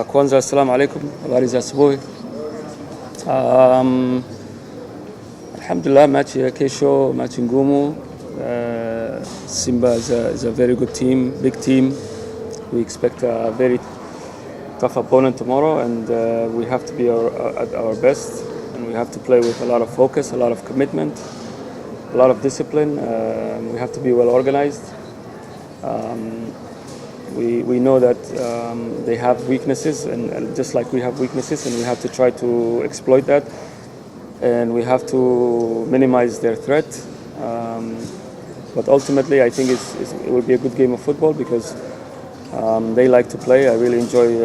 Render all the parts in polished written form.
Kwanza assalamu alaikum, habari za asubuhi. Alhamdulillah, match ya Kesho, match ngumu. Simba is a very good team, big team. We expect a very tough opponent tomorrow, and we have to be at our best, and we have to play with a lot of focus, a lot of commitment, a lot of discipline. We have to be well organized. We know that they have weaknesses, and just like we have weaknesses, and we have to try to exploit that, and we have to minimize their threat. But ultimately, I think it will be a good game of football because they like to play. I really enjoy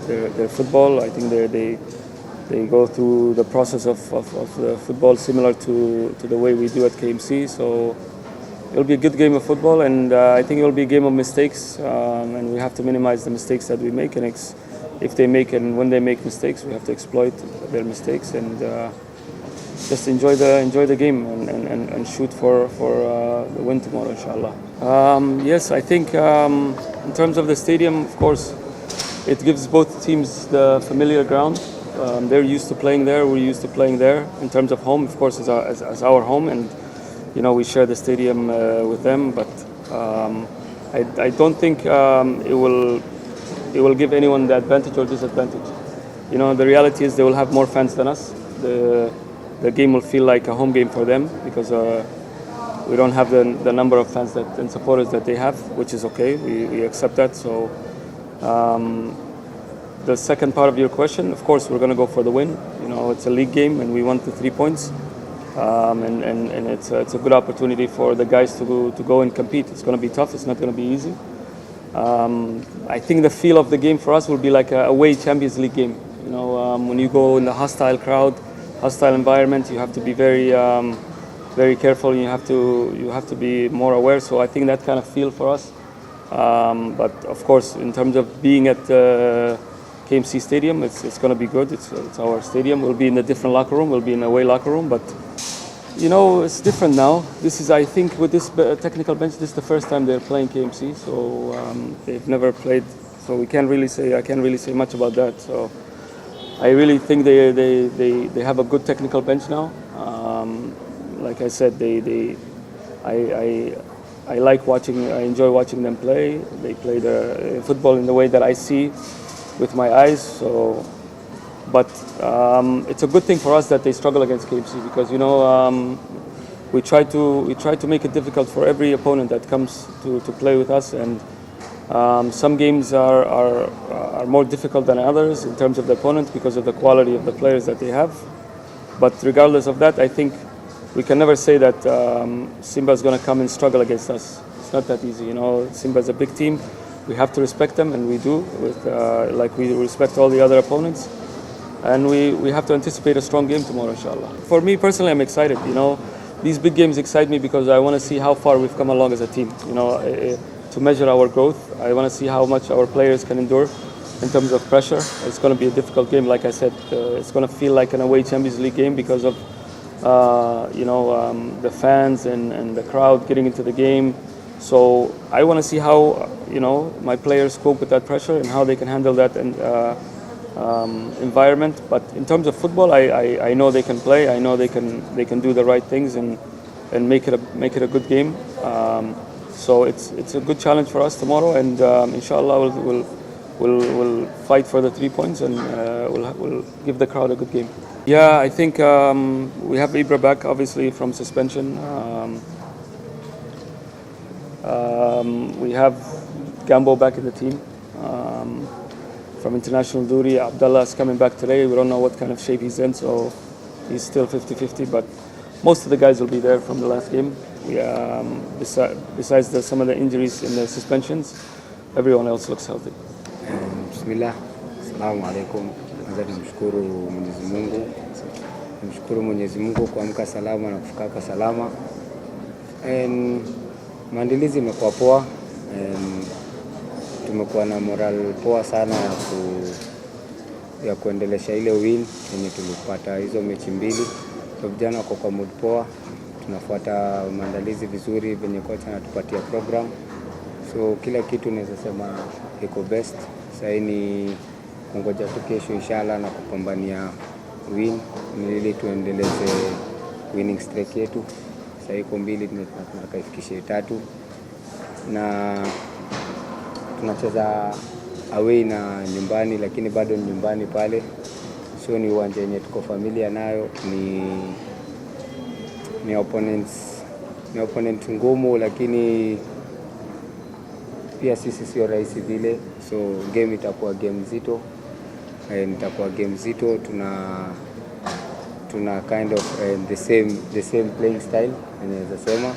their football. I think they go through the process of the football similar to the way we do at KMC. So it'll be a good game of football, and I think it'll be a game of mistakes, and we have to minimize the mistakes that we make. And if they make and when they make mistakes, we have to exploit their mistakes and just enjoy the game and shoot for the win tomorrow, inshallah. Yes, I think in terms of the stadium, of course, it gives both teams the familiar ground. They're used to playing there. We're used to playing there. In terms of home, of course, as our home, and we share the stadium with them. But I don't think it will give anyone the advantage or disadvantage. The reality is they will have more fans than us. The game will feel like a home game for them because we don't have the number of fans and supporters that they have, which is okay. We accept that. So the second part of your question, of course, we're going to go for the win. It's a league game, and we want the 3 points. And it's a good opportunity for the guys to go and compete. It's going to be tough. It's not going to be easy. I think the feel of the game for us will be like a away Champions League game. When you go in the hostile crowd, hostile environment, you have to be very very careful. You have to be more aware. So I think that kind of feel for us. But of course, in terms of being at KMC Stadium, it's going to be good. It's our stadium. We'll be in a different locker room. We'll be in a away locker room. But it's different now. I think with this technical bench, this is the first time they're playing KMC. So they've never played. So I can't really say much about that. So I really think they have a good technical bench now. Like I said, I like watching. I enjoy watching them play. They play the football in the way that I see with my eyes. So, but it's a good thing for us that they struggle against KMC because we try to make it difficult for every opponent that comes to play with us, and some games are more difficult than others in terms of the opponent because of the quality of the players that they have. But regardless of that, I think we can never say that Simba is going to come and struggle against us. It's not that easy. Simba is a big team. We have to respect them, and we do, like we respect all the other opponents. And we have to anticipate a strong game tomorrow, inshallah. For me personally, I'm excited. These big games excite me because I want to see how far we've come along as a team. To measure our growth, I want to see how much our players can endure in terms of pressure. It's going to be a difficult game, like I said. It's going to feel like an away Champions League game because of the fans and the crowd getting into the game. So I want to see how my players cope with that pressure and how they can handle that environment. But in terms of football, I know they can play. I know they can do the right things and make it a good game. So it's a good challenge for us tomorrow, and inshallah we'll fight for the 3 points, and we'll give the crowd a good game. Yeah, I think we have Ibra back, obviously, from suspension. We have Gambo back in the team from international duty. Abdullah is coming back today. We don't know what kind of shape he's in, so he's still 50-50. But most of the guys will be there from the last game. Besides some of the injuries in the suspensions, everyone else looks healthy. Bismillah. Assalamu alaikum. Nimshukuru Mwenyezi Mungu kuamka salama na kufika salama. Maandalizi imekuwa poa. Tumekuwa na moral poa sana ya kuendelesha ile win yenye tulipata hizo mechi mbili. Kwa vijana wako kwa mood poa. Tunafuata maandalizi vizuri venye kocha anatupatia program. So kila kitu naweza sema iko best. Sasa ni kungoja tu kesho inshallah na kupambania win ili tuendeleze winning streak yetu. Sasa iko 2, tunataka ifikishe 3, na tunacheza away na nyumbani, lakini bado ni nyumbani pale, sio ni uwanja yenye tuko familia nayo, ni opponent ngumu, lakini pia sisi sio rahisi vile, so game itakuwa game nzito. Nitakuwa game nzito. Tuna kind of the same playing style naweza sema,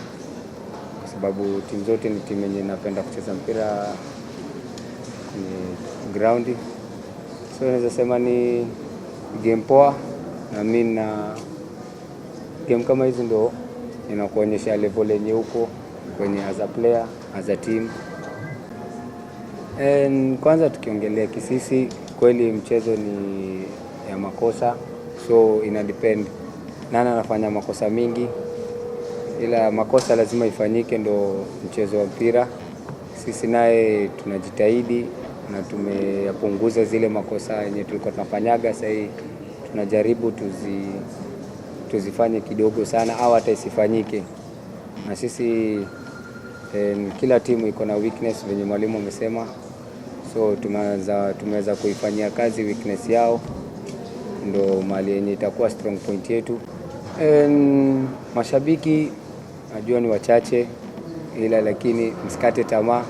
kwa sababu timu zote ni timu yenye napenda kucheza mpira kwenye ground, so naweza sema ni game poa. Na mimi na game kama hizi ndo inakuonyesha level yenye uko kwenye as a player, as a team. Kwanza tukiongelea kisisi, kweli mchezo ni ya makosa, so ina depend nani anafanya makosa mingi, ila makosa lazima ifanyike ndo mchezo wa mpira. Sisi naye tunajitahidi na tumeyapunguza zile makosa yenye tulikuwa tunafanyaga. Sasa tunajaribu tuzifanye kidogo sana au hata isifanyike. Na sisi kila timu iko na weakness venye mwalimu amesema, so tumeweza kuifanyia kazi weakness yao, ndo mali yenye itakuwa strong point yetu. Mashabiki najua ni wachache, ila lakini msikate tamaa,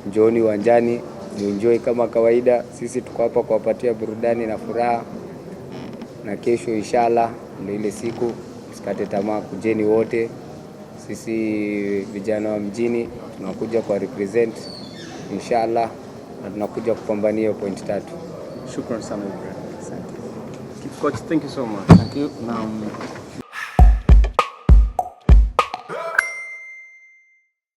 njooni uwanjani, enjoy kama kawaida. Sisi tuko hapa kuwapatia burudani na furaha, na kesho inshallah ndio ile siku. Msikate tamaa, kujeni wote. Sisi vijana wa mjini tunakuja kwa represent inshallah, na tunakuja kupambania point 3. Shukran sana. Asante. Coach, thank you so much. Thank you.